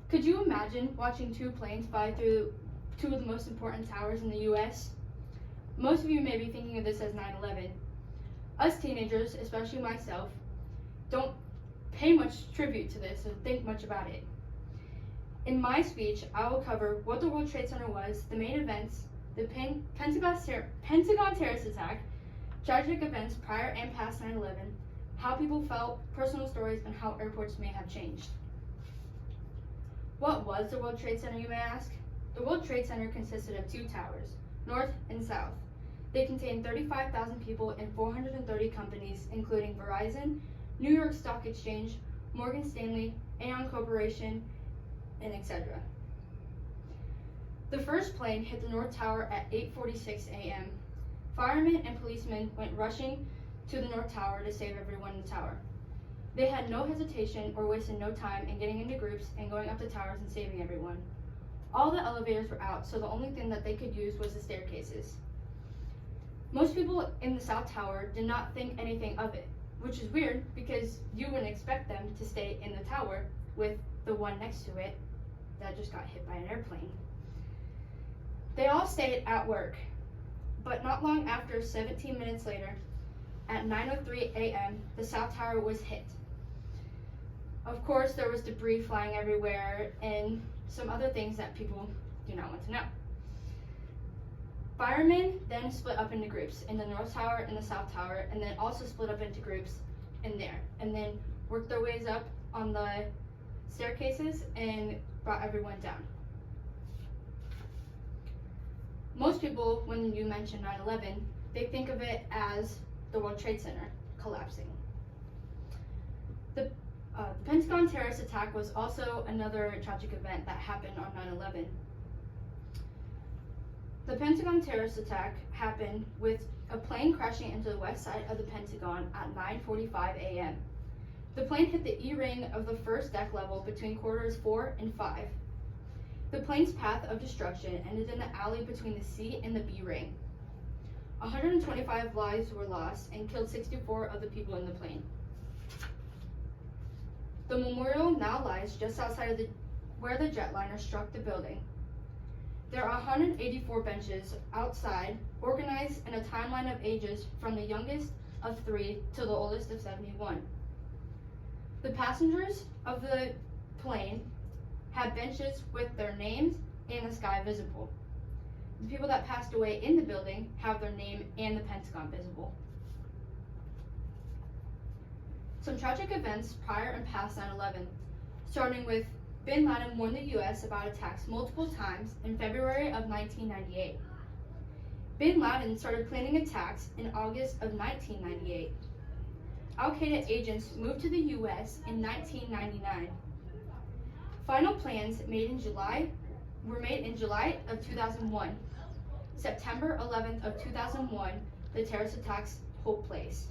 Could you imagine watching two planes fly through two of the most important towers in the US? Most of you may be thinking of this as 9/11. Us teenagers, especially myself, don't pay much tribute to this or think much about it. In my speech, I will cover what the World Trade Center was, the main events, the Pentagon terrorist attack, tragic events prior and past 9/11, how people felt, personal stories, and how airports may have changed. What was the World Trade Center, you may ask? The World Trade Center consisted of two towers, north and south. They contained 35,000 people and 430 companies, including Verizon, New York Stock Exchange, Morgan Stanley, Aon Corporation, and etc. The first plane hit the North Tower at 8:46 a.m. Firemen and policemen went rushing to the North Tower to save everyone in the tower. They had no hesitation or wasted no time in getting into groups and going up the towers and saving everyone. All the elevators were out, so the only thing that they could use was the staircases. Most people in the South Tower did not think anything of it, which is weird because you wouldn't expect them to stay in the tower with the one next to it that just got hit by an airplane. They all stayed at work, but not long after, 17 minutes later, at 9:03 a.m., the South Tower was hit. Of course, there was debris flying everywhere and some other things that people do not want to know. Firemen then split up into groups in the North Tower and the South Tower, and then also split up into groups in there, and then worked their ways up on the staircases and brought everyone down. Most people, when you mention 9/11, they think of it as the World Trade Center collapsing. The Pentagon terrorist attack was also another tragic event that happened on 9/11. The Pentagon terrorist attack happened with a plane crashing into the west side of the Pentagon at 9:45 a.m. The plane hit the E-ring of the first deck level between corridors 4 and 5. The plane's path of destruction ended in the alley between the C and the B ring. 125 lives were lost and killed 64 of the people in the plane. The memorial now lies just outside of where the jetliner struck the building. There are 184 benches outside, organized in a timeline of ages from the youngest of 3 to the oldest of 71. The passengers of the plane had benches with their names and the sky visible. The people that passed away in the building have their name and the Pentagon visible. Some tragic events prior and past 9/11, starting with Bin Laden warned the US about attacks multiple times in February of 1998. Bin Laden started planning attacks in August of 1998. Al-Qaeda agents moved to the US in 1999. Final plans were made in July of 2001. September 11th of 2001, the terrorist attacks took place.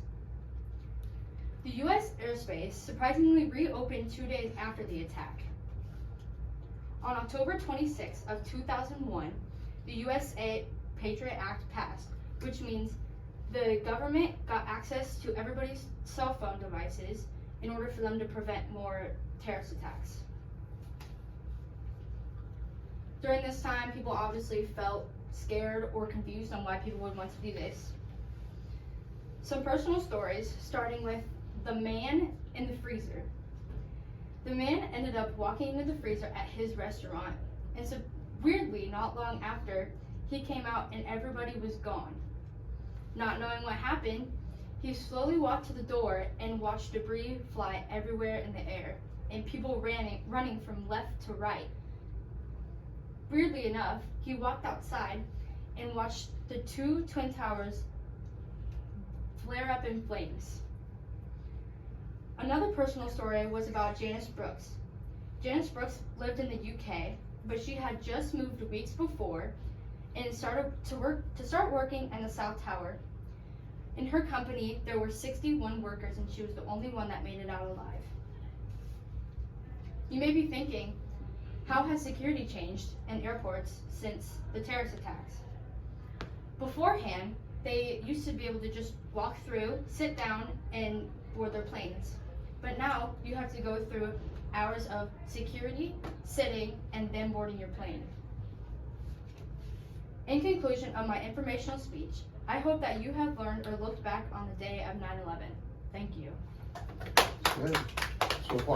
The US airspace surprisingly reopened 2 days after the attack. On October 26th of 2001, the USA Patriot Act passed, which means the government got access to everybody's cell phone devices in order for them to prevent more terrorist attacks. During this time, people obviously felt scared or confused on why people would want to do this. Some personal stories, starting with the man in the freezer. The man ended up walking into the freezer at his restaurant, and so weirdly, not long after, he came out and everybody was gone. Not knowing what happened, he slowly walked to the door and watched debris fly everywhere in the air, and people running from left to right. Weirdly enough, he walked outside and watched the two Twin Towers flare up in flames. Another personal story was about Janice Brooks. Janice Brooks lived in the UK, but she had just moved weeks before and started to start working in the South Tower. In her company, there were 61 workers, and she was the only one that made it out alive. You may be thinking, how has security changed in airports since the terrorist attacks? Beforehand, they used to be able to just walk through, sit down, and board their planes. But now you have to go through hours of security, sitting, and then boarding your plane. In conclusion of my informational speech, I hope that you have learned or looked back on the day of 9/11. Thank you. Good. So far.